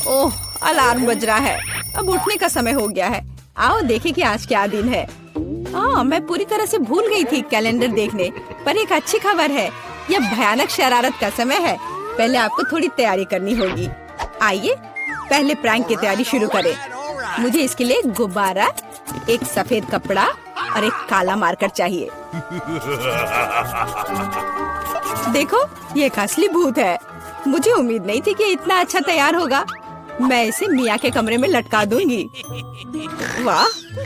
ओह, alarm बज रहा है। अब उठने का समय हो गया है। आओ देखें कि आज क्या दिन है। मैं पूरी तरह से भूल गई थी कैलेंडर देखने, पर एक अच्छी खबर है। यह भयानक शरारत का समय है। पहले आपको थोड़ी तैयारी करनी होगी। आइए पहले प्रैंक की तैयारी शुरू करें। मुझे इसके लिए गुब्बारा, एक सफेद कपड़ा और एक काला मार्कर चाहिए। देखो, ये एक असली भूत है। मुझे उम्मीद नहीं थी कि इतना अच्छा तैयार होगा। मैं इसे मिया के कमरे में लटका दूंगी। वाह,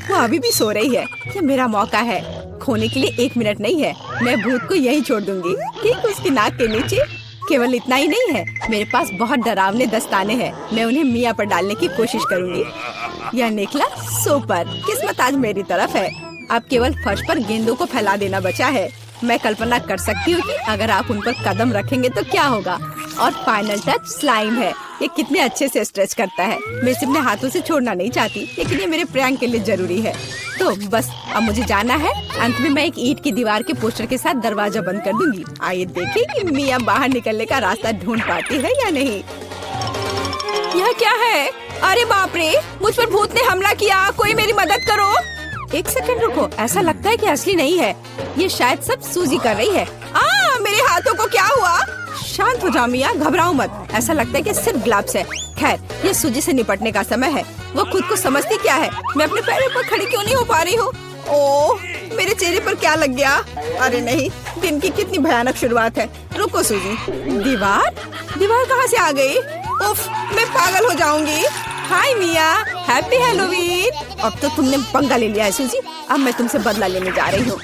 वो अभी भी सो रही है। ये मेरा मौका है। खोने के लिए 1 मिनट नहीं है। मैं भूत को यहीं छोड़ दूंगी, ठीक उसकी नाक के नीचे। केवल इतना ही नहीं है, मेरे पास बहुत डरावने दस्ताने हैं। मैं उन्हें मिया पर डालने की कोशिश करूंगी। यह निकला सुपर। किस्मत आज मेरी तरफ है। अब केवल फर्श पर गेंदों को फैला देना बचा है। मैं कल्पना कर सकती हूँ कि अगर आप उन पर कदम रखेंगे तो क्या होगा। और फाइनल टच स्लाइम है। ये कितने अच्छे से स्ट्रेच करता है। मैं इसे अपने हाथों से छोड़ना नहीं चाहती, लेकिन ये मेरे प्रैंक के लिए जरूरी है। तो बस अब मुझे जाना है। अंत में मैं एक ईंट की दीवार के पोस्टर के साथ दरवाजा बंद कर दूंगी। आइए देखें कि मिया बाहर निकलने का रास्ता ढूंढ पाती है या नहीं। यह क्या है? अरे बाप रे, मुझ पर भूत ने हमला किया। कोई मेरी मदद करो। 1 सेकंड रुको, ऐसा लगता है कि असली नहीं है। ये शायद सब सूजी कर रही है। मेरे हाथों को क्या हुआ? शांत हो जाओ मिया, घबराओ मत। ऐसा लगता है कि सिर्फ ग्लव्स है। खैर, ये सूजी से निपटने का समय है। वो खुद को समझती क्या है? मैं अपने पैरों पर खड़ी क्यों नहीं हो पा रही हूँ? ओह, मेरे चेहरे पर क्या लग गया? अरे नहीं, दिन की कितनी भयानक शुरुआत है। रुको सूजी। दीवार कहाँ से आ गई? उफ, मैं पागल हो जाऊंगी। हाय मिया, हैप्पी हैलोवीन। अब तो तुमने पंगा ले लिया है सूजी। अब मैं तुमसे बदला लेने जा रही हूँ।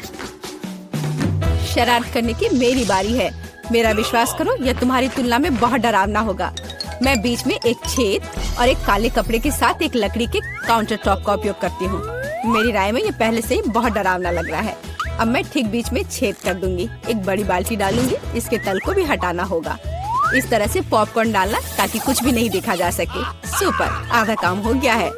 शरारत करने की मेरी बारी है। मेरा विश्वास करो, यह तुम्हारी तुलना में बहुत डरावना होगा। मैं बीच में एक छेद और एक काले कपड़े के साथ एक लकड़ी के काउंटर टॉप का उपयोग करती हूँ। मेरी राय में ये पहले से ही बहुत डरावना लग रहा है। अब मैं ठीक बीच में छेद कर दूंगी। एक बड़ी बाल्टी डालूंगी। इसके तल को भी हटाना होगा। इस तरह से पॉपकॉर्न डालना ताकि कुछ भी नहीं देखा जा सके। सुपर, आधा काम हो गया है।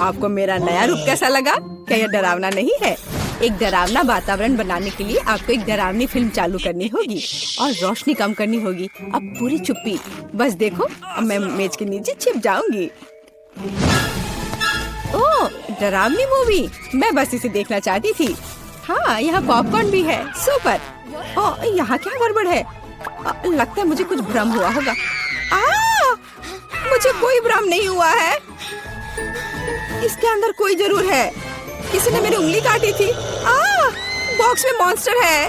आपको मेरा नया रूप कैसा लगा? क्या यह डरावना नहीं है? एक डरावना वातावरण बनाने के लिए आपको एक डरावनी फिल्म चालू करनी होगी और रोशनी कम करनी होगी। अब पूरी चुप्पी। बस देखो, अब मैं मेज के नीचे छिप जाऊंगी। ओह, डरावनी मूवी। मैं बस इसे देखना चाहती थी। हाँ, यहाँ पॉपकॉर्न भी है। सुपर। ओह, यहाँ क्या गड़बड़ है? लगता है मुझे कुछ भ्रम हुआ होगा। मुझे कोई भ्रम नहीं हुआ है। इसके अंदर कोई जरूर है। किसी ने मेरी उंगली काटी थी। बॉक्स में मॉन्स्टर है।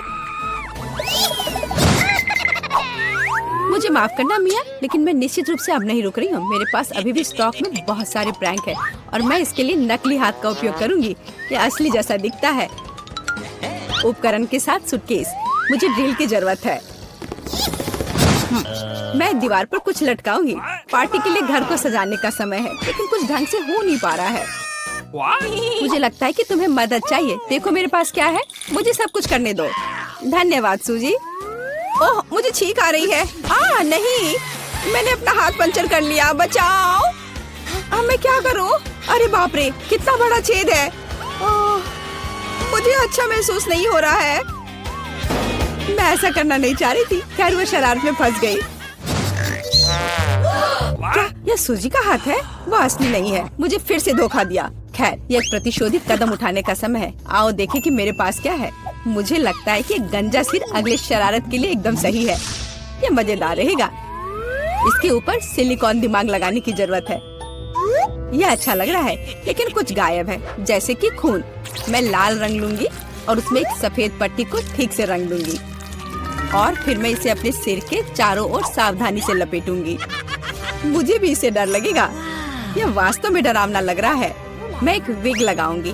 मुझे माफ करना मिया, लेकिन मैं निश्चित रूप से अब नहीं रुक रही हूँ। मेरे पास अभी भी स्टॉक में बहुत सारे प्रैंक है और मैं इसके लिए नकली हाथ का उपयोग करूंगी। ये असली जैसा दिखता है। उपकरण के साथ सूटकेस। मुझे ड्रिल की जरूरत है। मैं दीवार पर कुछ लटकाऊंगी। पार्टी के लिए घर को सजाने का समय है, लेकिन कुछ ढंग से हो नहीं पा रहा है। मुझे लगता है कि तुम्हें मदद चाहिए। देखो मेरे पास क्या है। मुझे सब कुछ करने दो। धन्यवाद सूजी। ओह, मुझे छींक आ रही है। नहीं, मैंने अपना हाथ पंचर कर लिया। बचाओ। अब मैं क्या करूं? अरे बाप रे, कितना बड़ा छेद है। मुझे अच्छा महसूस नहीं हो रहा है। मैं ऐसा करना नहीं चाह रही थी। खैर, वो शरारत में फंस गई। क्या यह सूजी का हाथ है? वो असली नहीं है। मुझे फिर से धोखा दिया। खैर, ये एक प्रतिशोधित कदम उठाने का समय है। आओ देखें कि मेरे पास क्या है। मुझे लगता है कि गंजा सिर अगले शरारत के लिए एकदम सही है। ये मजेदार रहेगा। इसके ऊपर सिलिकॉन दिमाग लगाने की जरूरत है। यह अच्छा लग रहा है, लेकिन कुछ गायब है, जैसे कि खून। मैं लाल रंग लूंगी और उसमें एक सफेद पट्टी को ठीक से रंग दूंगी और फिर मैं इसे अपने सिर के चारों ओर सावधानी से लपेटूंगी। मुझे भी इससे डर लगेगा। यह वास्तव में डरावना लग रहा है। मैं एक विग लगाऊंगी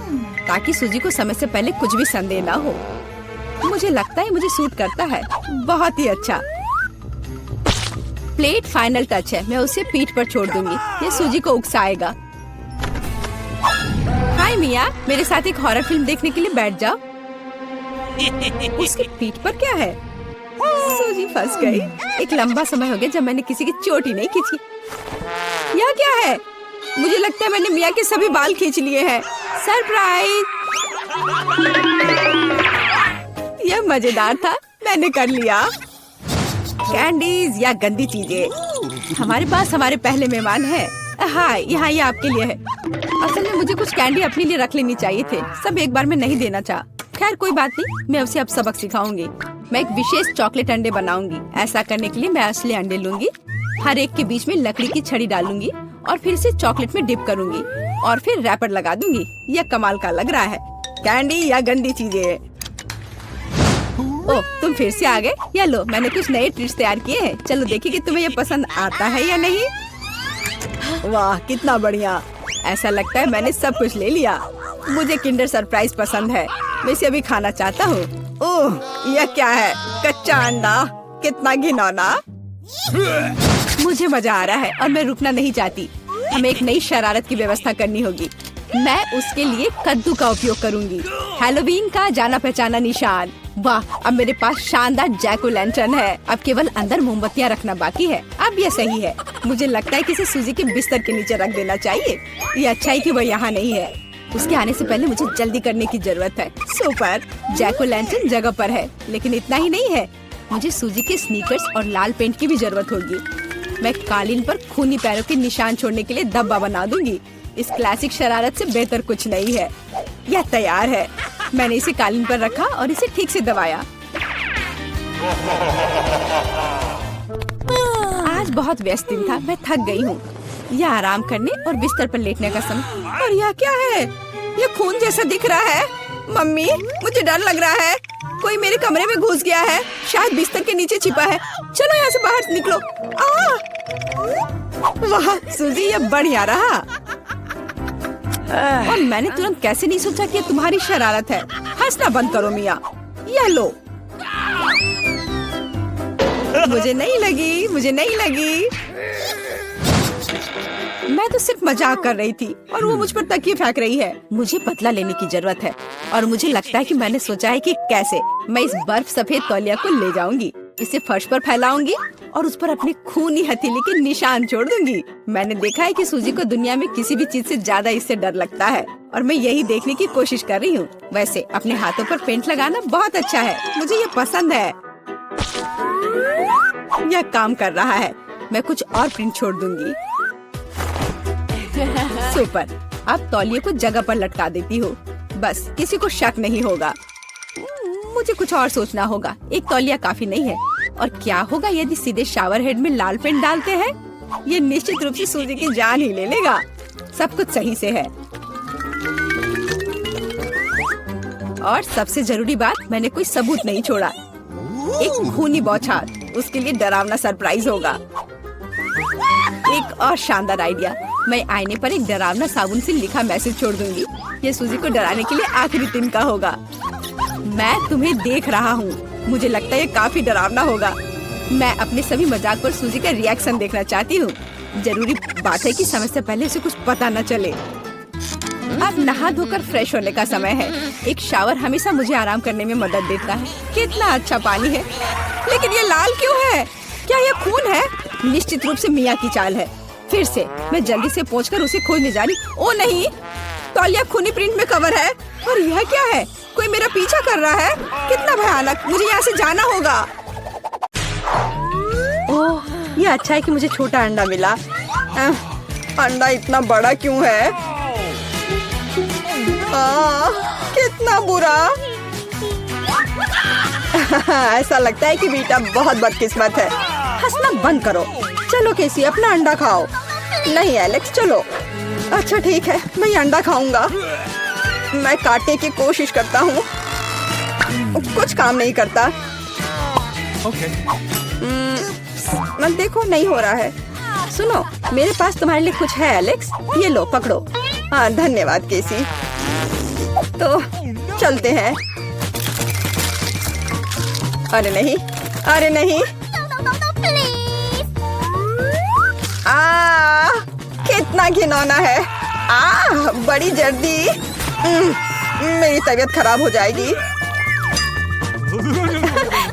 ताकि सूजी को समय से पहले कुछ भी संदेह न हो। मुझे लगता है मुझे सूट करता है। बहुत ही अच्छा। प्लेट फाइनल टच है। मैं उसे पीठ पर छोड़ दूंगी। ये सूजी को उकसाएगा। हाय मिया, मेरे साथ एक हॉरर फिल्म देखने के लिए बैठ जाओ। उसकी पीठ पर क्या है? सूजी फंस गई। एक लंबा समय हो गया जब मैंने किसी की चोटी नहीं खींची। यह क्या है? मुझे लगता है मैंने मिया के सभी बाल खींच लिए हैं। सरप्राइज! यह मजेदार था। मैंने कर लिया। कैंडीज या गंदी चीजें। हमारे पास हमारे पहले मेहमान है। हाँ, यहाँ ये आपके लिए है। असल में मुझे कुछ कैंडी अपने लिए रख लेनी चाहिए थे, सब एक बार में नहीं देना चाहा। खैर कोई बात नहीं, मैं उसे अब सबक सिखाऊंगी। मैं एक विशेष चॉकलेट अंडे बनाऊंगी। ऐसा करने के लिए मैं असली अंडे लूंगी, हर एक के बीच में लकड़ी की छड़ी डालूंगी और फिर इसे चॉकलेट में डिप करूंगी और फिर रैपर लगा दूंगी। यह कमाल का लग रहा है। कैंडी या गंदी चीजें? ओह, तुम फिर से आ गए। या लो, मैंने कुछ नए ट्रिक्स तैयार किए हैं। चलो देखिए कि तुम्हें ये पसंद आता है या नहीं। वाह, कितना बढ़िया। ऐसा लगता है मैंने सब कुछ ले लिया। मुझे किंडर सरप्राइज पसंद है, मैं इसे अभी खाना चाहता हूँ। ओह, यह क्या है? कच्चा अंडा, कितना घिनौना। मुझे मजा आ रहा है और मैं रुकना नहीं चाहती। हमें एक नई शरारत की व्यवस्था करनी होगी। मैं उसके लिए कद्दू का उपयोग करूंगी, हैलोवीन का जाना पहचाना निशान। वाह, अब मेरे पास शानदार जैक ओ लैंटर्न है। अब केवल अंदर मोमबत्तियां रखना बाकी है। अब यह सही है। मुझे लगता है कि इसे सूजी के बिस्तर के नीचे रख देना चाहिए। ये अच्छा है कि वह यहाँ नहीं है। उसके आने से पहले मुझे जल्दी करने की जरूरत है। सुपर, जैक ओ लैंटर्न जगह पर है, लेकिन इतना ही नहीं है। मुझे सूजी के स्नीकर्स और लाल पेंट की भी जरूरत होगी। मैं कालीन पर खूनी पैरों के निशान छोड़ने के लिए धब्बा बना दूंगी। इस क्लासिक शरारत से बेहतर कुछ नहीं है। यह तैयार है। मैंने इसे कालीन पर रखा और इसे ठीक से दबाया। आज बहुत व्यस्त दिन था, मैं थक गई हूँ। यह आराम करने और बिस्तर पर लेटने का समय। और यह क्या है? यह खून जैसा दिख रहा है। मम्मी, मुझे डर लग रहा है। कोई मेरे कमरे में घुस गया है, शायद बिस्तर के नीचे छिपा है। चलो यहाँ से बाहर निकलो। वाह सूजी, यह बढ़िया रहा। और मैंने तुरंत कैसे नहीं सोचा कि ये तुम्हारी शरारत है। हंसना बंद करो मिया। यह लो। मुझे नहीं लगी, मुझे नहीं लगी। मैं तो सिर्फ मजाक कर रही थी और वो मुझ पर तकिए फेंक रही है। मुझे बदला लेने की जरूरत है और मुझे लगता है कि मैंने सोचा है कि कैसे मैं इस बर्फ सफेद तौलिया को ले जाऊंगी, इसे फर्श पर फैलाऊंगी और उस पर अपने खूनी हथेली के निशान छोड़ दूंगी। मैंने देखा है कि सूजी को दुनिया में किसी भी चीज से ज्यादा इससे डर लगता है और मैं यही देखने की कोशिश कर रही हूँ। वैसे अपने हाथों पर पेंट लगाना बहुत अच्छा है, मुझे ये पसंद है। यह काम कर रहा है। मैं कुछ और प्रिंट छोड़ दूंगी। सुपर, अब तौलिए को जगह पर लटका देती हूँ, बस किसी को शक नहीं होगा। मुझे कुछ और सोचना होगा। एक तौलिया काफी नहीं है। और क्या होगा यदि सीधे शावर हेड में लाल पेंट डालते हैं? ये निश्चित रूप से सूजी की जान ही ले लेगा। सब कुछ सही से है। और सबसे जरूरी बात, मैंने कोई सबूत नहीं छोड़ा। एक खूनी बौछार, उसके लिए डरावना सरप्राइज होगा। एक और शानदार आइडिया, मैं आईने पर एक डरावना साबुन से लिखा मैसेज छोड़ दूंगी। ये सूजी को डराने के लिए आखिरी दिन का होगा। मैं तुम्हें देख रहा हूँ। मुझे लगता है ये काफी डरावना होगा। मैं अपने सभी मजाक पर सूजी का रिएक्शन देखना चाहती हूँ। जरूरी बात है कि समय से पहले उसे कुछ पता न चले। अब नहा धोकर फ्रेश होने का समय है। एक शावर हमेशा मुझे आराम करने में मदद देता है। कितना अच्छा पानी है, लेकिन ये लाल क्यों है? क्या ये खून है? निश्चित रूप से मिया की चाल है। फिर से मैं जल्दी से पहुंचकर उसे खोजने जा रही। ओ नहीं, तौलिया खूनी प्रिंट में कवर है। और यह क्या है? कोई मेरा पीछा कर रहा है। कितना भयानक, मुझे यहाँ से जाना होगा। ओह, ये अच्छा है कि मुझे छोटा अंडा मिला। अंडा इतना बड़ा क्यों है? कितना बुरा। ऐसा लगता है कि बेटा बहुत बदकिस्मत है। हंसना बंद करो। चलो केसी, अपना अंडा खाओ। नहीं एलेक्स, चलो। अच्छा ठीक है, मैं अंडा खाऊंगा। मैं काटने की कोशिश करता हूँ, कुछ काम नहीं करता। मैं देखो, नहीं हो रहा है। सुनो, मेरे पास तुम्हारे लिए कुछ है एलेक्स। ये लो, पकड़ो। हाँ धन्यवाद केसी। तो चलते हैं। अरे नहीं, अरे नहीं। कितना घिनौना है। बड़ी जल्दी। मेरी तबीयत खराब हो जाएगी।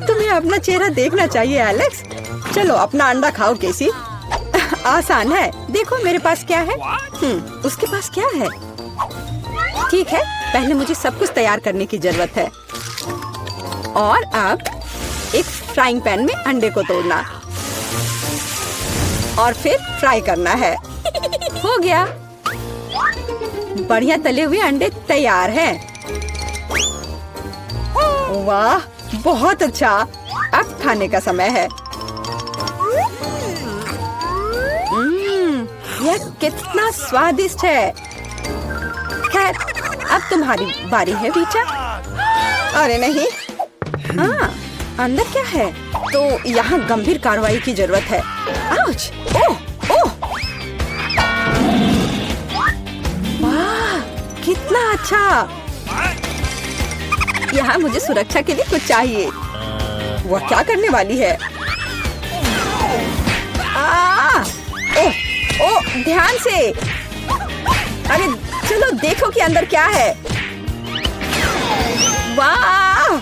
तुम्हें अपना चेहरा देखना चाहिए एलेक्स। चलो अपना अंडा खाओ केसी। आसान है। देखो मेरे पास क्या है। उसके पास क्या है? ठीक है, पहले मुझे सब कुछ तैयार करने की जरूरत है। और अब एक फ्राइंग पैन में अंडे को तोड़ना। और फिर फ्राई करना है। हो गया, बढ़िया तले हुए अंडे तैयार हैं। वाह, बहुत अच्छा। अब खाने का समय है। यह कितना स्वादिष्ट है। खैर, अब तुम्हारी बारी है वीटा। अरे नहीं, हाँ, अंदर क्या है? तो यहाँ गंभीर कार्रवाई की जरूरत है। आउच! ओह, ओह! वाह, कितना अच्छा। यहाँ मुझे सुरक्षा के लिए कुछ चाहिए। वह क्या करने वाली है? ओह, ओह, ध्यान से। अरे चलो देखो कि अंदर क्या है। वाह,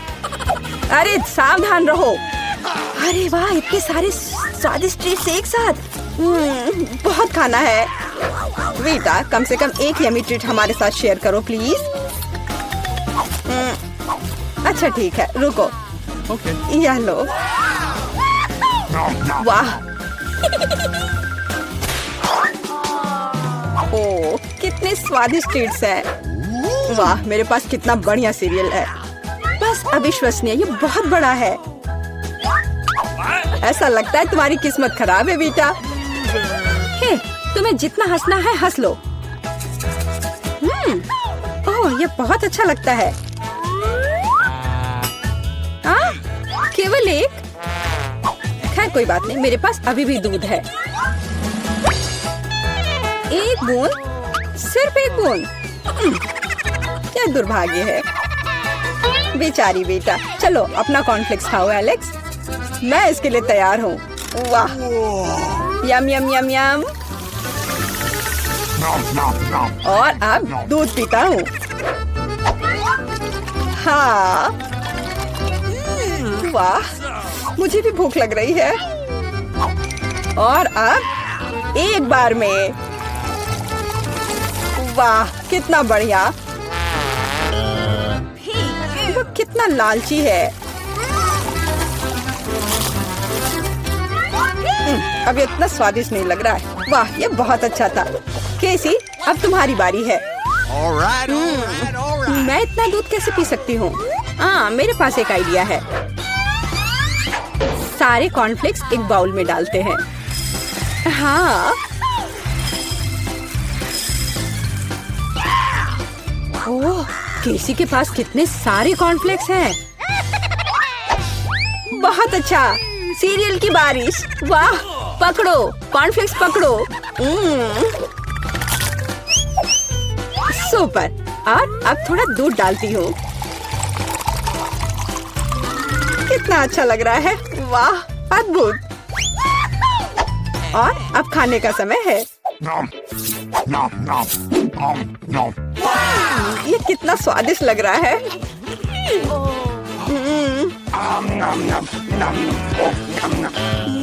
अरे सावधान रहो। अरे वाह, इतने सारे स्वादिष्ट ट्रीट्स एक साथ। बहुत खाना है। वीटा, कम से कम एक यमी ट्रीट हमारे साथ शेयर करो प्लीज। अच्छा ठीक है, रुको। यह लो। वाह, ओह, कितने स्वादिष्ट ट्रीट्स हैं। वाह, मेरे पास कितना बढ़िया सीरियल है। बस अविश्वसनीय, ये बहुत बड़ा है। ऐसा लगता है तुम्हारी किस्मत खराब है बेटा। हे, तुम्हें जितना हंसना है हंस लो। ओह, ये बहुत अच्छा लगता है। केवल एक? खैर कोई बात नहीं, मेरे पास अभी भी दूध है। एक बूंद, सिर्फ एक बूंद। क्या दुर्भाग्य है। बेचारी बेटा। चलो अपना कॉर्नफ्लेक्स खाओ एलेक्स। मैं इसके लिए तैयार हूँ। वाह, यम यम यम यम। और अब दूध पीता हूँ। हाँ, वाह, मुझे भी भूख लग रही है। और अब एक बार में। वाह, कितना बढ़िया। वो कितना लालची है। अब ये इतना स्वादिष्ट नहीं लग रहा है। वाह, ये बहुत अच्छा था। केसी, अब तुम्हारी बारी है। मैं इतना दूध कैसे पी सकती हूँ? हाँ, मेरे पास एक आइडिया है। सारे कॉर्नफ्लेक्स एक बाउल में डालते हैं। हाँ, ओह, केसी के पास कितने सारे कॉर्नफ्लेक्स हैं। बहुत अच्छा, सीरियल की बारिश। वाह, पकड़ो कॉर्नफ्लेक्स, पकड़ो। सुपर। और अब थोड़ा दूध डालती हूँ। कितना अच्छा लग रहा है। वाह, अद्भुत। और अब खाने का समय है। ये कितना स्वादिष्ट लग रहा है।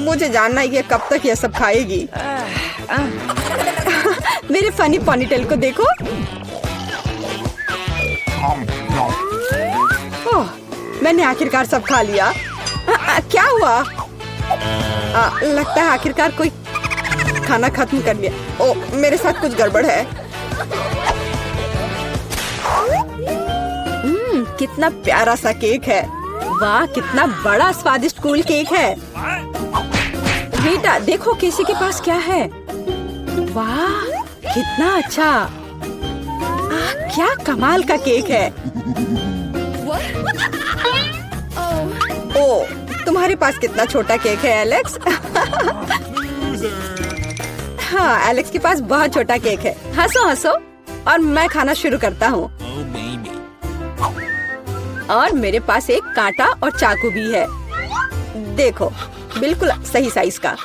मुझे जानना है ये कब तक ये सब खाएगी। मेरे फनी पोनीटेल को देखो। ओह, मैंने आखिरकार सब खा लिया। क्या हुआ? लगता है आखिरकार कोई खाना खत्म कर लिया। ओह, मेरे साथ कुछ गड़बड़ है। कितना प्यारा सा केक है। वाह, कितना बड़ा स्वादिष्ट कूल केक है। बेटा देखो केसी के पास क्या है। वाह, कितना अच्छा। क्या कमाल का केक है। ओह, तुम्हारे पास कितना छोटा केक है एलेक्स। हाँ, एलेक्स के पास बहुत छोटा केक है। हंसो हंसो, और मैं खाना शुरू करता हूँ। और मेरे पास एक कांटा और चाकू भी है। देखो, बिल्कुल सही साइज का।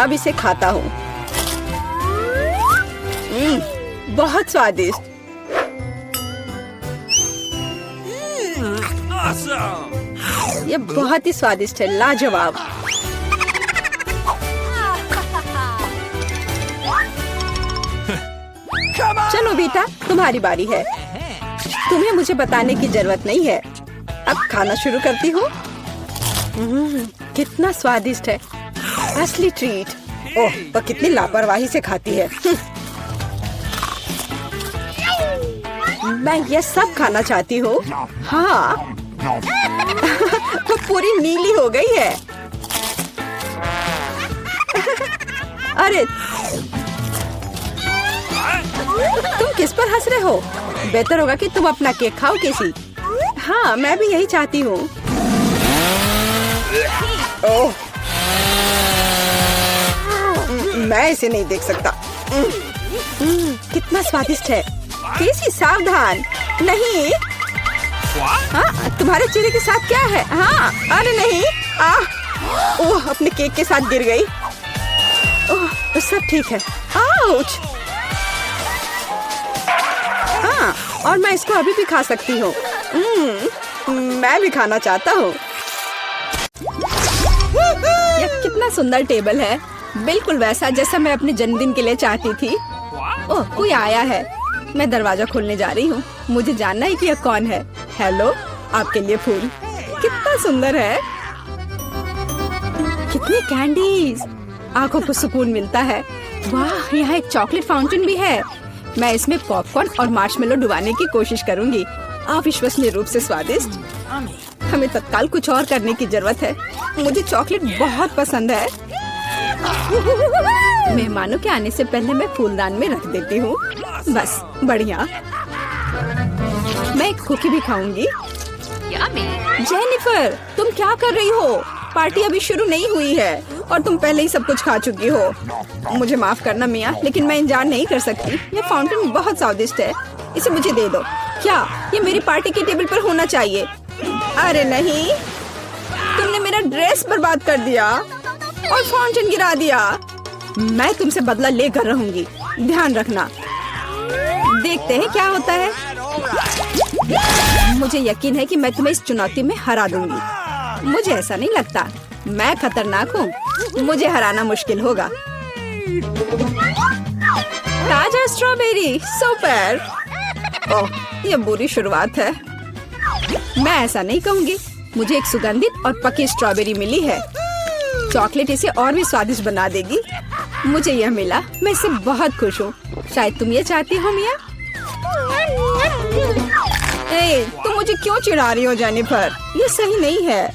अब इसे खाता हूँ। बहुत स्वादिष्ट। ये बहुत ही स्वादिष्ट है, लाजवाब। चलो बेटा, तुम्हारी बारी है। तुम्हें मुझे बताने की जरूरत नहीं है। अब खाना शुरू करती हूँ। कितना स्वादिष्ट है, असली ट्रीट। ओह, वो कितनी लापरवाही से खाती है। मैं ये सब खाना चाहती हूँ। हाँ। वो पूरी नीली हो गई है। अरे तुम किस पर हंस रहे हो? बेहतर होगा कि तुम अपना केक खाओ किसी। हाँ, मैं भी यही चाहती हूँ। ओह, मैं इसे नहीं देख सकता। कितना स्वादिष्ट है। केसी सावधान, नहीं। हाँ, तुम्हारे चेहरे के साथ क्या है? हाँ, अरे नहीं। ओह, अपने केक के साथ गिर गई। ओह, तो सब ठीक है। आउच। हाँ, और मैं इसको अभी भी खा सकती हूँ। मैं भी खाना चाहता हूँ। यह कितना सुंदर टेबल है, बिल्कुल वैसा जैसा मैं अपने जन्मदिन के लिए चाहती थी। ओह, कोई आया है। मैं दरवाजा खोलने जा रही हूँ। मुझे जानना है कि यह कौन है। हेलो, आपके लिए फूल। कितना सुंदर है। कितनी कैंडीज, आंखों को सुकून मिलता है। वाह, यहाँ एक चॉकलेट फाउंटेन भी है। मैं इसमें पॉपकॉर्न और मार्शमेलो डुबाने की कोशिश करूंगी। अविश्वसनीय रूप से स्वादिष्ट। हमें तत्काल कुछ और करने की जरूरत है। मुझे चॉकलेट बहुत पसंद है। मेहमानों के आने से पहले मैं फूलदान में रख देती हूँ। बस, बढ़िया। मैं एक कुकी भी खाऊंगी। जेनिफर, तुम क्या कर रही हो? पार्टी अभी शुरू नहीं हुई है और तुम पहले ही सब कुछ खा चुकी हो। मुझे माफ करना मिया, लेकिन मैं इंतजार नहीं कर सकती। ये फाउंटेन बहुत स्वादिष्ट है, इसे मुझे दे दो। क्या ये मेरी पार्टी के टेबल पर होना चाहिए? अरे नहीं, तुमने मेरा ड्रेस बर्बाद कर दिया और फाउंटेन गिरा दिया। मैं तुमसे बदला लेकर रहूंगी, ध्यान रखना। देखते हैं क्या होता है। मुझे यकीन है कि मैं तुम्हें इस चुनौती में हरा दूंगी। मुझे ऐसा नहीं लगता। मैं खतरनाक हूँ, मुझे हराना मुश्किल होगा। ताजा स्ट्रॉबेरी, सुपर। ओह, ये बुरी शुरुआत है। मैं ऐसा नहीं कहूँगी। मुझे एक सुगंधित और पकी स्ट्रॉबेरी मिली है। चॉकलेट इसे और भी स्वादिष्ट बना देगी। मुझे यह मिला, मैं इससे बहुत खुश हूँ। शायद तुम ये चाहती हो मिया। तुम मुझे क्यों चिढ़ा रही हो जेनिफर? ये सही नहीं है।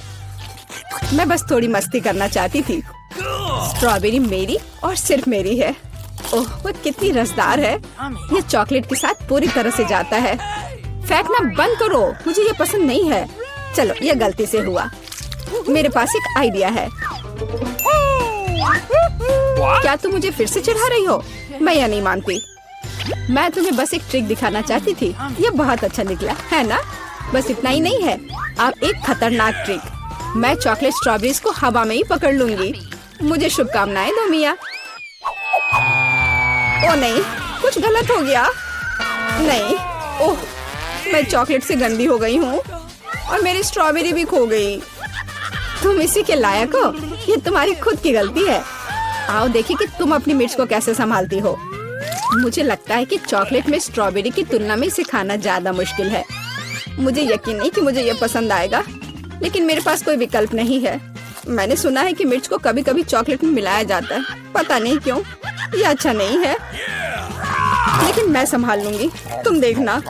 मैं बस थोड़ी मस्ती करना चाहती थी। स्ट्रॉबेरी मेरी और सिर्फ मेरी है। ओह, वो कितनी रसदार है। ये चॉकलेट के साथ पूरी तरह से जाता है। फेंकना बंद करो, मुझे ये पसंद नहीं है। चलो, ये गलती से हुआ। मेरे पास एक आइडिया है। क्या तुम मुझे फिर से चिढ़ा रही हो? मैं यह नहीं मानती। मैं तुम्हें बस एक ट्रिक दिखाना चाहती थी। ये बहुत अच्छा निकला, है ना? बस इतना ही नहीं है, आप एक खतरनाक ट्रिक। मैं चॉकलेट स्ट्रॉबेरीज को हवा में ही पकड़ लूंगी। मुझे शुभकामनाएं दो मिया। ओ नहीं, कुछ गलत हो गया। नहीं, ओह, मैं चॉकलेट से गंदी हो गई हूँ और मेरी स्ट्रॉबेरी भी खो गई। तुम इसी के लायक हो। ये तुम्हारी खुद की गलती है। आओ देखिए कि तुम अपनी मिर्च को कैसे संभालती हो। मुझे लगता है कि चॉकलेट में स्ट्रॉबेरी की तुलना में इसे खाना ज्यादा मुश्किल है। मुझे यकीन नहीं कि मुझे ये पसंद आएगा, लेकिन मेरे पास कोई विकल्प नहीं है। मैंने सुना है कि मिर्च को कभी कभी चॉकलेट में मिलाया जाता है, पता नहीं क्यों। ये अच्छा नहीं है, लेकिन मैं संभाल लूंगी, तुम देखना।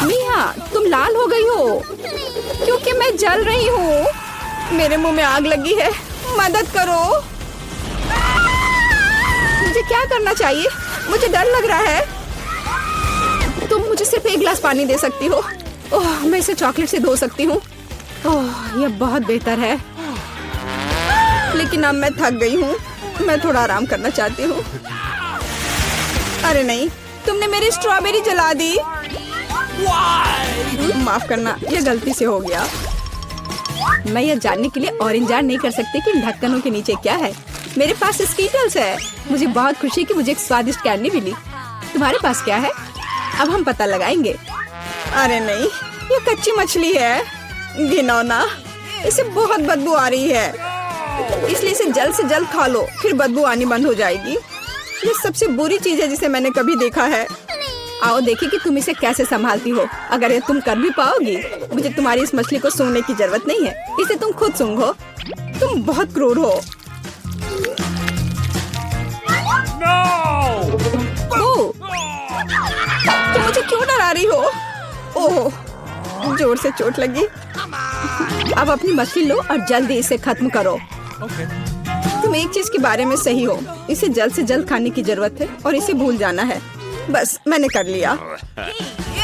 मिया, तुम लाल हो गई हो क्योंकि मैं जल रही हूँ। मेरे मुंह में आग लगी है, मदद करो। मुझे क्या करना चाहिए? मुझे डर लग रहा है। तुम मुझे सिर्फ एक गिलास पानी दे सकती हो। ओह, मैं इसे चॉकलेट से धो सकती हूँ। ओह, यह बहुत बेहतर है, लेकिन अब मैं थक गई हूँ। मैं थोड़ा आराम करना चाहती हूँ। अरे नहीं, तुमने मेरी स्ट्रॉबेरी जला दी। माफ करना, यह गलती से हो गया। मैं यह जानने के लिए और इंतजार नहीं कर सकती कि इन ढक्कनों के नीचे क्या है। मेरे पास स्कीटल्स है। मुझे बहुत खुशी कि मुझे एक स्वादिष्ट कैंडी मिली। तुम्हारे पास क्या है? अब हम पता लगाएंगे। अरे नहीं, ये कच्ची मछली है। घिनौना, इसे बहुत बदबू आ रही है, इसलिए इसे जल्द से जल्द खा लो, फिर बदबू आनी बंद हो जाएगी। ये सबसे बुरी चीज है जिसे मैंने कभी देखा है। आओ देखिए कि तुम इसे कैसे संभालती हो। अगर ये तुम कर भी पाओगी, मुझे तुम्हारी इस मछली को सूंघने की जरूरत नहीं है, इसे तुम खुद सूंघो। तुम बहुत क्रूर हो। ओह, तुम मुझे क्यों डरा रही हो? ओह, जोर से चोट लगी। अब अपनी मछली लो और जल्दी इसे खत्म करो। तुम एक चीज के बारे में सही हो, इसे जल्द से जल्द खाने की जरूरत है और इसे भूल जाना है। बस मैंने कर लिया।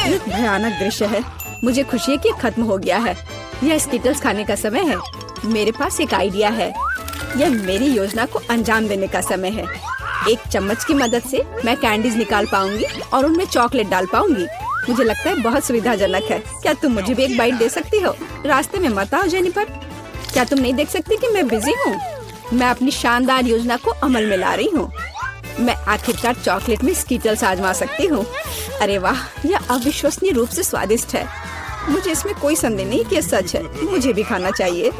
ये भयानक दृश्य है। मुझे खुशी है कि खत्म हो गया है। यह स्किटल्स खाने का समय है। मेरे पास एक आइडिया है। यह मेरी योजना को अंजाम देने का समय है। एक चम्मच की मदद से मैं कैंडीज निकाल पाऊंगी और उनमें चॉकलेट डाल पाऊंगी। मुझे लगता है बहुत सुविधाजनक है। क्या तुम मुझे भी एक बाइट दे सकती हो? रास्ते में मत आओ जेनिफर। क्या तुम नहीं देख सकती कि मैं बिजी हूँ? मैं अपनी शानदार योजना को अमल में ला रही हूँ। मैं आखिरकार चॉकलेट में स्किटल्स आजमा सकती हूँ। अरे वाह, यह अविश्वसनीय रूप से स्वादिष्ट है। मुझे इसमें कोई संदेह नहीं कि यह सच है। मुझे भी खाना चाहिए।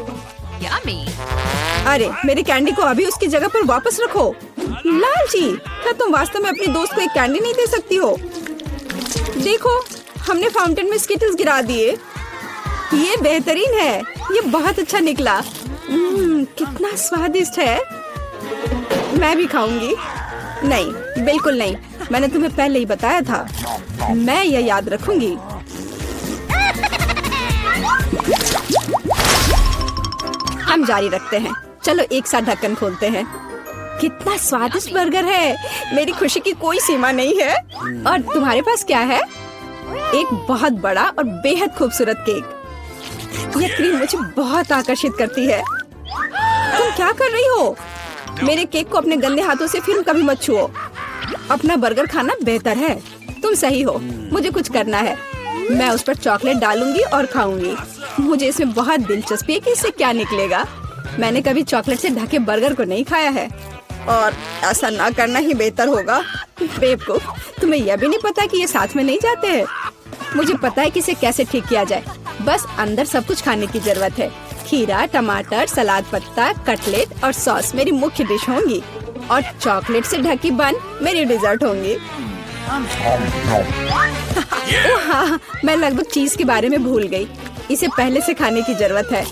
अरे मेरी कैंडी को अभी उसकी जगह पर वापस रखो। लालची, क्या तुम वास्तव में अपनी दोस्त को एक कैंडी नहीं दे सकती हो? देखो, हमने फाउंटेन में स्किटल्स गिरा दिए। ये बेहतरीन है। ये बहुत अच्छा निकला। कितना स्वादिष्ट है। मैं भी खाऊंगी। नहीं, बिल्कुल नहीं। मैंने तुम्हें पहले ही बताया था। मैं यह याद रखूंगी। हम जारी रखते हैं। चलो एक साथ ढक्कन खोलते हैं। कितना स्वादिष्ट बर्गर है। मेरी खुशी की कोई सीमा नहीं है। और तुम्हारे पास क्या है? एक बहुत बड़ा और बेहद खूबसूरत केक। यह क्रीम मुझे बहुत आकर्षित करती है। तुम क्या कर रही हो? मेरे केक को अपने गंदे हाथों से फिर कभी मत छुओ। अपना बर्गर खाना बेहतर है। तुम सही हो। मुझे कुछ करना है। मैं उस पर चॉकलेट डालूंगी और खाऊंगी। मुझे इसमें बहुत दिलचस्पी है कि इससे क्या निकलेगा। मैंने कभी चॉकलेट से ढके बर्गर को नहीं खाया है और ऐसा ना करना ही बेहतर होगा। बेवकूफ, तुम्हें यह भी नहीं पता कि ये साथ में नहीं जाते हैं। मुझे पता है कि इसे कैसे ठीक किया जाए। बस अंदर सब कुछ खाने की जरूरत है। खीरा, टमाटर, सलाद पत्ता, कटलेट और सॉस मेरी मुख्य डिश होंगी और चॉकलेट से ढकी बन मेरी डिजर्ट होंगी। ओह हाँ, मैं लगभग चीज के बारे में भूल गई। इसे पहले से खाने की जरूरत है।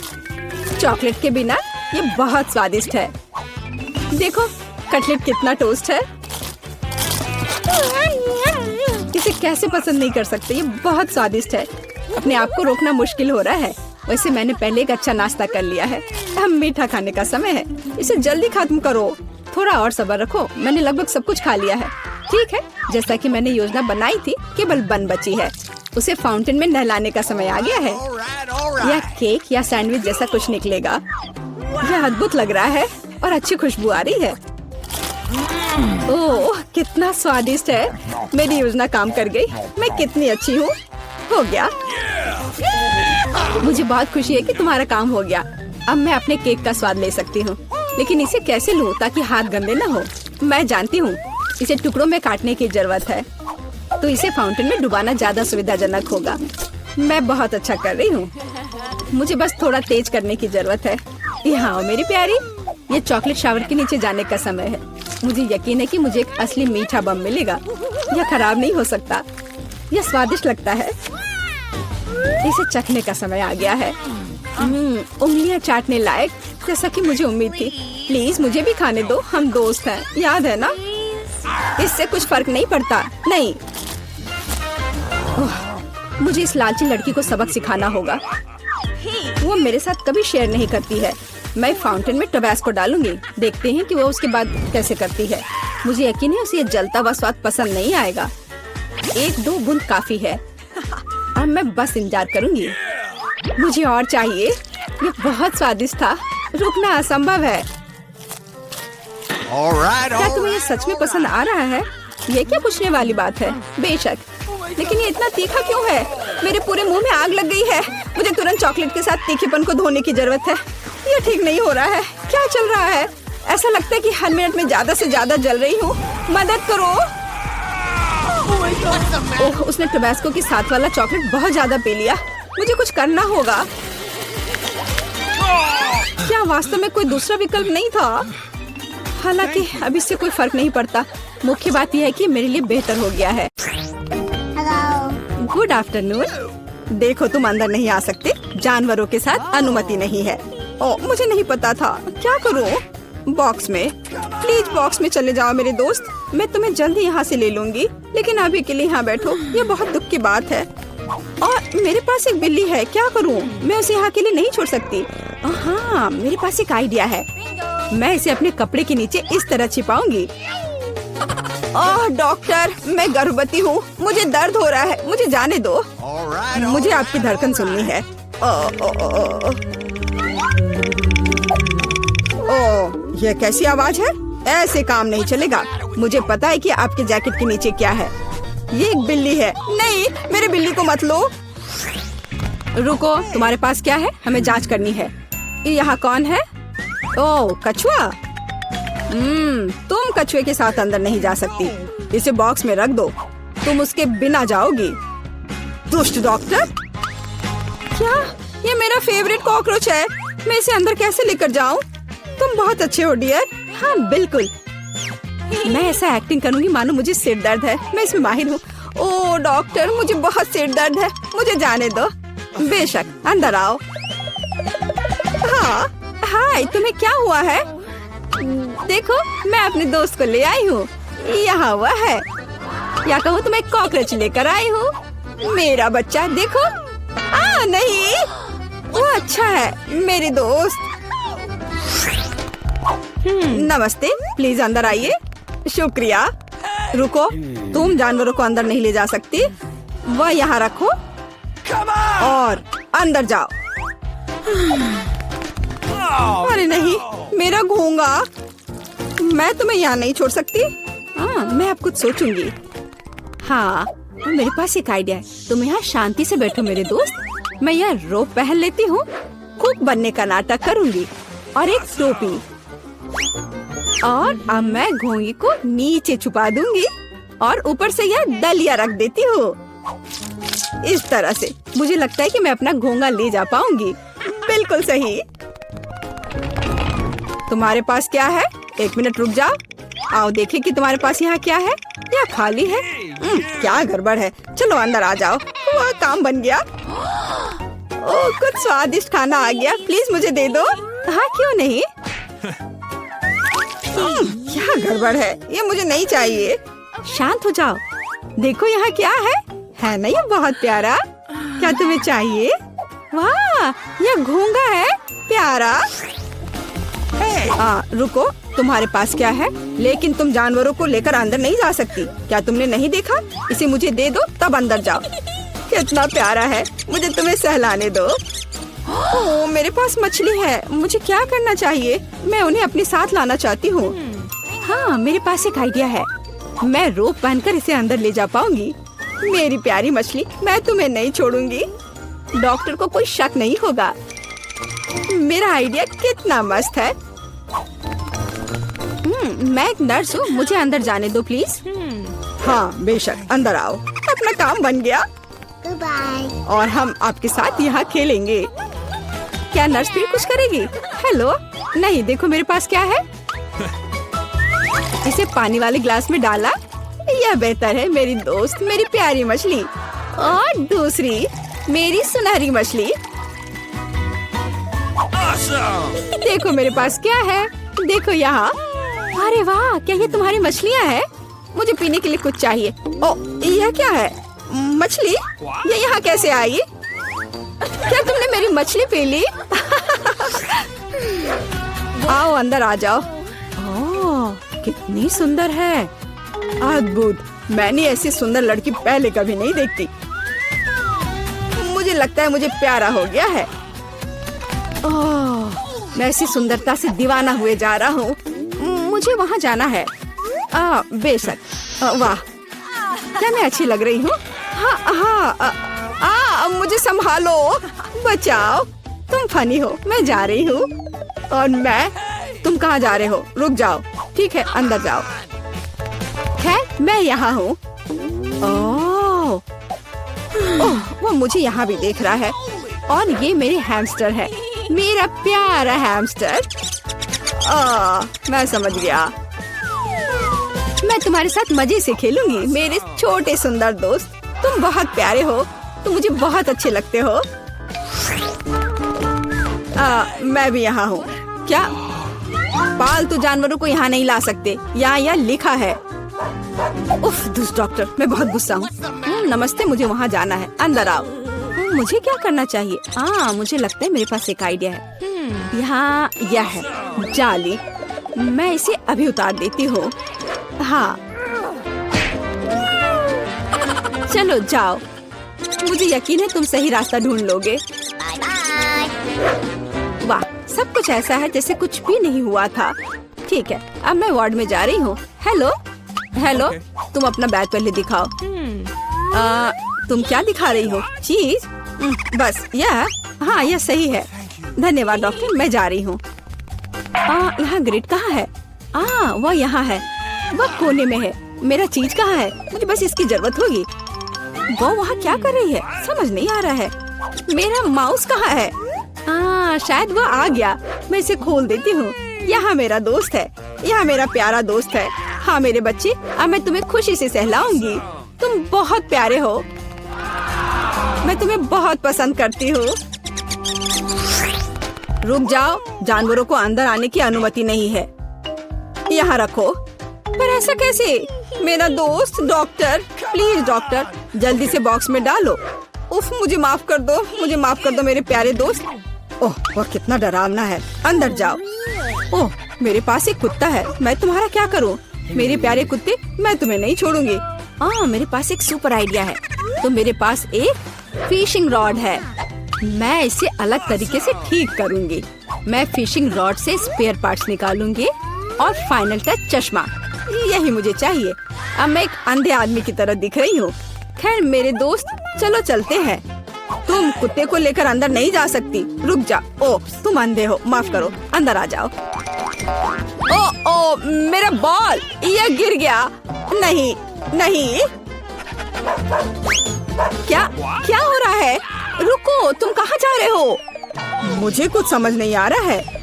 चॉकलेट के बिना ये बहुत स्वादिष्ट है। देखो, कटलेट कितना टोस्ट है। इसे कैसे पसंद नहीं कर सकते। ये बहुत स्वादिष्ट है। अपने आप को रोकना मुश्किल हो रहा है। वैसे मैंने पहले एक अच्छा नाश्ता कर लिया है। अब मीठा खाने का समय है। इसे जल्दी खत्म करो। थोड़ा और सब्र रखो। मैंने लगभग सब कुछ खा लिया है। ठीक है, जैसा कि मैंने योजना बनाई थी, केवल बन बची है। उसे फाउंटेन में नहलाने का समय आ गया है। यह केक या सैंडविच जैसा कुछ निकलेगा। यह अद्भुत लग रहा है और अच्छी खुशबू आ रही है। ओह, कितना स्वादिष्ट है। मेरी योजना काम कर गई। मैं कितनी अच्छी हूँ। हो गया। मुझे बहुत खुशी है कि तुम्हारा काम हो गया। अब मैं अपने केक का स्वाद ले सकती हूँ। लेकिन इसे कैसे लूँ ताकि हाथ गंदे न हो? मैं जानती हूँ, इसे टुकड़ों में काटने की जरूरत है। तो इसे फाउंटेन में डुबाना ज्यादा सुविधाजनक होगा। मैं बहुत अच्छा कर रही हूँ। मुझे बस थोड़ा तेज करने की जरूरत है। यहाँ आओ मेरी प्यारी। ये चॉकलेट शावर के नीचे जाने का समय है। मुझे यकीन है कि मुझे एक असली मीठा बम मिलेगा। यह खराब नहीं हो सकता। यह स्वादिष्ट लगता है। इसे चखने का समय आ गया है। उंगलियां चाटने लायक, जैसा कि मुझे उम्मीद थी। प्लीज मुझे भी खाने दो। हम दोस्त हैं, याद है ना? इससे कुछ फर्क नहीं पड़ता। नहीं, मुझे इस लालची लड़की को सबक सिखाना होगा। वो मेरे साथ कभी शेयर नहीं करती है। मैं फाउंटेन में टबैस्को डालूंगी। देखते हैं कि वो उसके बाद कैसे करती है। मुझे यकीन है उसे ये जलता हुआ स्वाद पसंद नहीं आएगा। 1-2 बूंद काफी है। अब मैं बस इंतजार करूंगी। मुझे और चाहिए। ये बहुत स्वादिष्ट था। रुकना असंभव है। क्या तुम्हें ये सच में पसंद आ रहा है? ये क्या पूछने वाली बात है? बेशक, लेकिन ये इतना तीखा क्यों है? मेरे पूरे मुंह में आग लग गई है। मुझे तुरंत चॉकलेट के साथ तीखेपन को धोने की जरूरत है। ये ठीक नहीं हो रहा है। क्या चल रहा है? ऐसा लगता है कि हर मिनट में ज्यादा से ज्यादा जल रही हूँ। मदद करो। ओह, उसने टबैस्को के साथ वाला चॉकलेट बहुत ज्यादा पी लिया। मुझे कुछ करना होगा। क्या वास्तव में कोई दूसरा विकल्प नहीं था? हालांकि अब इससे कोई फर्क नहीं पड़ता। मुख्य बात यह है कि मेरे लिए बेहतर हो गया है। Good afternoon. देखो तुम अंदर नहीं आ सकते, जानवरों के साथ अनुमति नहीं है। ओ, मुझे नहीं पता था, क्या करूं? बॉक्स में, प्लीज बॉक्स में चले जाओ मेरे दोस्त, मैं तुम्हें जल्दी यहाँ से ले लूंगी, लेकिन अभी के लिए यहाँ बैठो, ये बहुत दुख की बात है। और मेरे पास एक बिल्ली है, क्या करूं? मैं उसे यहाँ के लिए नहीं छोड़ सकती। हाँ, मेरे पास एक आइडिया है, मैं इसे अपने कपड़े के नीचे इस तरह छिपाऊंगी। ओह डॉक्टर, मैं गर्भवती हूँ, मुझे दर्द हो रहा है, मुझे जाने दो। मुझे आपकी धड़कन सुननी है। ओह, ये कैसी आवाज है? ऐसे काम नहीं चलेगा। मुझे पता है कि आपके जैकेट के नीचे क्या है। ये एक बिल्ली है। नहीं, मेरे बिल्ली को मत लो। रुको, तुम्हारे पास क्या है? हमें जांच करनी है। यहाँ कौन है? ओह, कछुआ। तुम कछुए के साथ अंदर नहीं जा सकती, इसे बॉक्स में रख दो, तुम उसके बिना जाओगी। दुष्ट डॉक्टर। क्या? ये मेरा फेवरेट कॉकरोच है, मैं इसे अंदर कैसे लेकर जाऊं? तुम बहुत अच्छे हो डियर। हाँ बिल्कुल, मैं ऐसा एक्टिंग करूंगी मानो मुझे सिर दर्द है, मैं इसमें माहिर हूँ। ओह डॉक्टर, मुझे बहुत सिर दर्द है, मुझे जाने दो। बेशक, अंदर आओ। हाँ, हाय, तुम्हें क्या हुआ है? देखो, मैं अपने दोस्त को ले आई हूँ, यहाँ हुआ है, या कहूँ तो मैं कॉकरोच लेकर आई हूँ। मेरा बच्चा देखो। नहीं, वो अच्छा है मेरे दोस्त। नमस्ते, प्लीज अंदर आइए। शुक्रिया। रुको, तुम जानवरों को अंदर नहीं ले जा सकती, वह यहाँ रखो और अंदर जाओ। अरे नहीं, मेरा घोंगा, मैं तुम्हें यहाँ नहीं छोड़ सकती। हाँ, मैं अब कुछ सोचूंगी। हाँ, मेरे पास एक आइडिया है, तुम यहाँ शांति से बैठो मेरे दोस्त। मैं यह रोप पहन लेती हूँ, कुक बनने का नाटक करूंगी और एक टोपी, और अब मैं घोंगी को नीचे छुपा दूंगी और ऊपर से यह डलिया रख देती हूँ। इस तरह से मुझे लगता है कि मैं अपना घोंगा ले जा पाऊंगी। बिल्कुल सही। तुम्हारे पास क्या है? एक मिनट रुक जाओ, आओ देखें कि तुम्हारे पास यहाँ क्या है। यह खाली है। क्या गड़बड़ है? चलो अंदर आ जाओ। वह काम बन गया। ओह, कुछ स्वादिष्ट खाना आ गया, प्लीज मुझे दे दो। हाँ, क्यों नहीं। क्या गड़बड़ है? ये मुझे नहीं चाहिए। शांत हो जाओ। देखो यहाँ क्या है ना ये बहुत प्यारा। क्या तुम्हें चाहिए? वाह, यह घोंगा है, प्यारा। रुको, तुम्हारे पास क्या है? लेकिन तुम जानवरों को लेकर अंदर नहीं जा सकती। क्या तुमने नहीं देखा? इसे मुझे दे दो, तब अंदर जाओ। कितना प्यारा है, मुझे तुम्हें सहलाने दो। ओह, मेरे पास मछली है, मुझे क्या करना चाहिए? मैं उन्हें अपने साथ लाना चाहती हूँ। हाँ, मेरे पास एक आइडिया है, मैं रोप पहनकर इसे अंदर ले जा पाऊंगी। मेरी प्यारी मछली, मैं तुम्हें नहीं छोड़ूंगी। डॉक्टर को कोई शक नहीं होगा। मेरा आइडिया कितना मस्त है। मैं एक नर्स हूँ, मुझे अंदर जाने दो प्लीज। हाँ बेशक, अंदर आओ, अपना काम बन गया। और हम आपके साथ यहाँ खेलेंगे। क्या नर्स फिर कुछ करेगी? हेलो, नहीं, देखो मेरे पास क्या है। इसे पानी वाले ग्लास में डाला, यह बेहतर है मेरी दोस्त, मेरी प्यारी मछली। और दूसरी, मेरी सुनहरी मछली। देखो मेरे पास क्या है, देखो यहाँ। अरे वाह, क्या ये तुम्हारी मछलियाँ हैं? मुझे पीने के लिए कुछ चाहिए। ओ, यह क्या है? मछली? ये यहाँ कैसे आई? क्या तुमने मेरी मछली पी ली? आओ अंदर आ जाओ। ओह, कितनी सुंदर है, अद्भुत। मैंने ऐसी सुंदर लड़की पहले कभी नहीं देखती। मुझे लगता है मुझे प्यारा हो गया है। ओह, मैं ऐसी सुंदरता से दीवाना हुए जा रहा हूँ। मुझे वहाँ जाना है। बेशक। वाह, क्या मैं अच्छी लग रही हूँ? हाँ, मुझे संभालो, बचाओ। तुम फनी हो, मैं जा रही हूँ। और तुम कहाँ जा रहे हो? रुक जाओ। ठीक है, अंदर जाओ। खैर, मैं यहाँ हूँ। ओह, वो मुझे यहाँ भी देख रहा है। और ये मेरे हैमस्टर है, मेरा प्यारा हैमस्टर। मैं समझ गया। मैं तुम्हारे साथ मजे से खेलूंगी, मेरे छोटे सुंदर दोस्त। तुम बहुत प्यारे हो, तुम मुझे बहुत अच्छे लगते हो। मैं भी यहाँ हूँ। क्या पालतू जानवरों को यहाँ नहीं ला सकते? यहाँ लिखा है। उफ, दुष्ट डॉक्टर, मैं बहुत गुस्सा हूँ। नमस्ते, मुझे वहाँ जाना है, अंदर आओ। मुझे क्या करना चाहिए? मुझे लगता है मेरे पास एक आइडिया है। यहाँ यह है जाली, मैं इसे अभी उतार देती हूँ। हाँ, चलो जाओ, मुझे यकीन है तुम सही रास्ता ढूंढ लोगे। वाह, सब कुछ ऐसा है जैसे कुछ भी नहीं हुआ था। ठीक है, अब मैं वार्ड में जा रही हूँ। हेलो हेलो, तुम अपना बैग पहले दिखाओ। तुम क्या दिखा रही हो? चीज? बस यह? हाँ, यह सही है। धन्यवाद डॉक्टर, मैं जा रही हूँ। यहाँ ग्रिड कहाँ है? वह यहाँ है, वह कोने में है। मेरा चीज कहाँ है? मुझे बस इसकी जरूरत होगी। वो वहाँ क्या कर रही है? समझ नहीं आ रहा है। मेरा माउस कहाँ है? शायद वो आ गया। मैं इसे खोल देती हूँ। यहाँ मेरा दोस्त है, यहाँ मेरा प्यारा दोस्त है। हाँ मेरे बच्चे, अब मैं तुम्हें खुशी से सहलाऊंगी। तुम बहुत प्यारे हो, मैं तुम्हें बहुत पसंद करती हूँ। रुक जाओ, जानवरों को अंदर आने की अनुमति नहीं है। यहाँ रखो। पर ऐसा कैसे? मेरा दोस्त डॉक्टर, प्लीज डॉक्टर, जल्दी से बॉक्स में डालो। उफ, मुझे माफ कर दो, मुझे माफ कर दो मेरे प्यारे दोस्त। ओह, वह कितना डरावना है। अंदर जाओ। ओह, मेरे पास एक कुत्ता है, मैं तुम्हारा क्या करूं? मेरे प्यारे कुत्ते, मैं तुम्हें नहीं छोड़ूंगी। मेरे पास एक सुपर आइडिया है। तो मेरे पास एक फिशिंग रॉड है, मैं इसे अलग तरीके से ठीक करूंगी। मैं फिशिंग रॉड से स्पेयर पार्ट्स निकालूंगी और फाइनल टच चश्मा, यही मुझे चाहिए। अब मैं एक अंधे आदमी की तरह दिख रही हूँ। खैर मेरे दोस्त, चलो चलते हैं। तुम कुत्ते को लेकर अंदर नहीं जा सकती। रुक जा। ओह, तुम अंधे हो, माफ करो, अंदर आ जाओ। ओ, मेरा बॉल, यह गिर गया। नहीं नहीं, क्या क्या हो रहा है? रुको, तुम कहाँ जा रहे हो? मुझे कुछ समझ नहीं आ रहा है।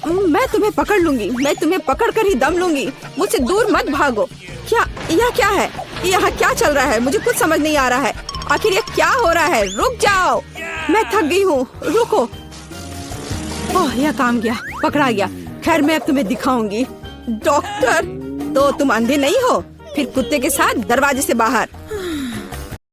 मैं तुम्हें पकड़ लूंगी, मैं तुम्हें पकड़ कर ही दम लूंगी। मुझसे दूर मत भागो। यह क्या है? यहाँ क्या चल रहा है? मुझे कुछ समझ नहीं आ रहा है। आखिर ये क्या हो रहा है? रुक जाओ, मैं थक गई हूँ, रुको। ओह, यह काम गया, पकड़ा गया। खैर मैं अब तुम्हें दिखाऊंगी। डॉक्टर, तो तुम अंधे नहीं हो? फिर कुत्ते के साथ दरवाजे से बाहर।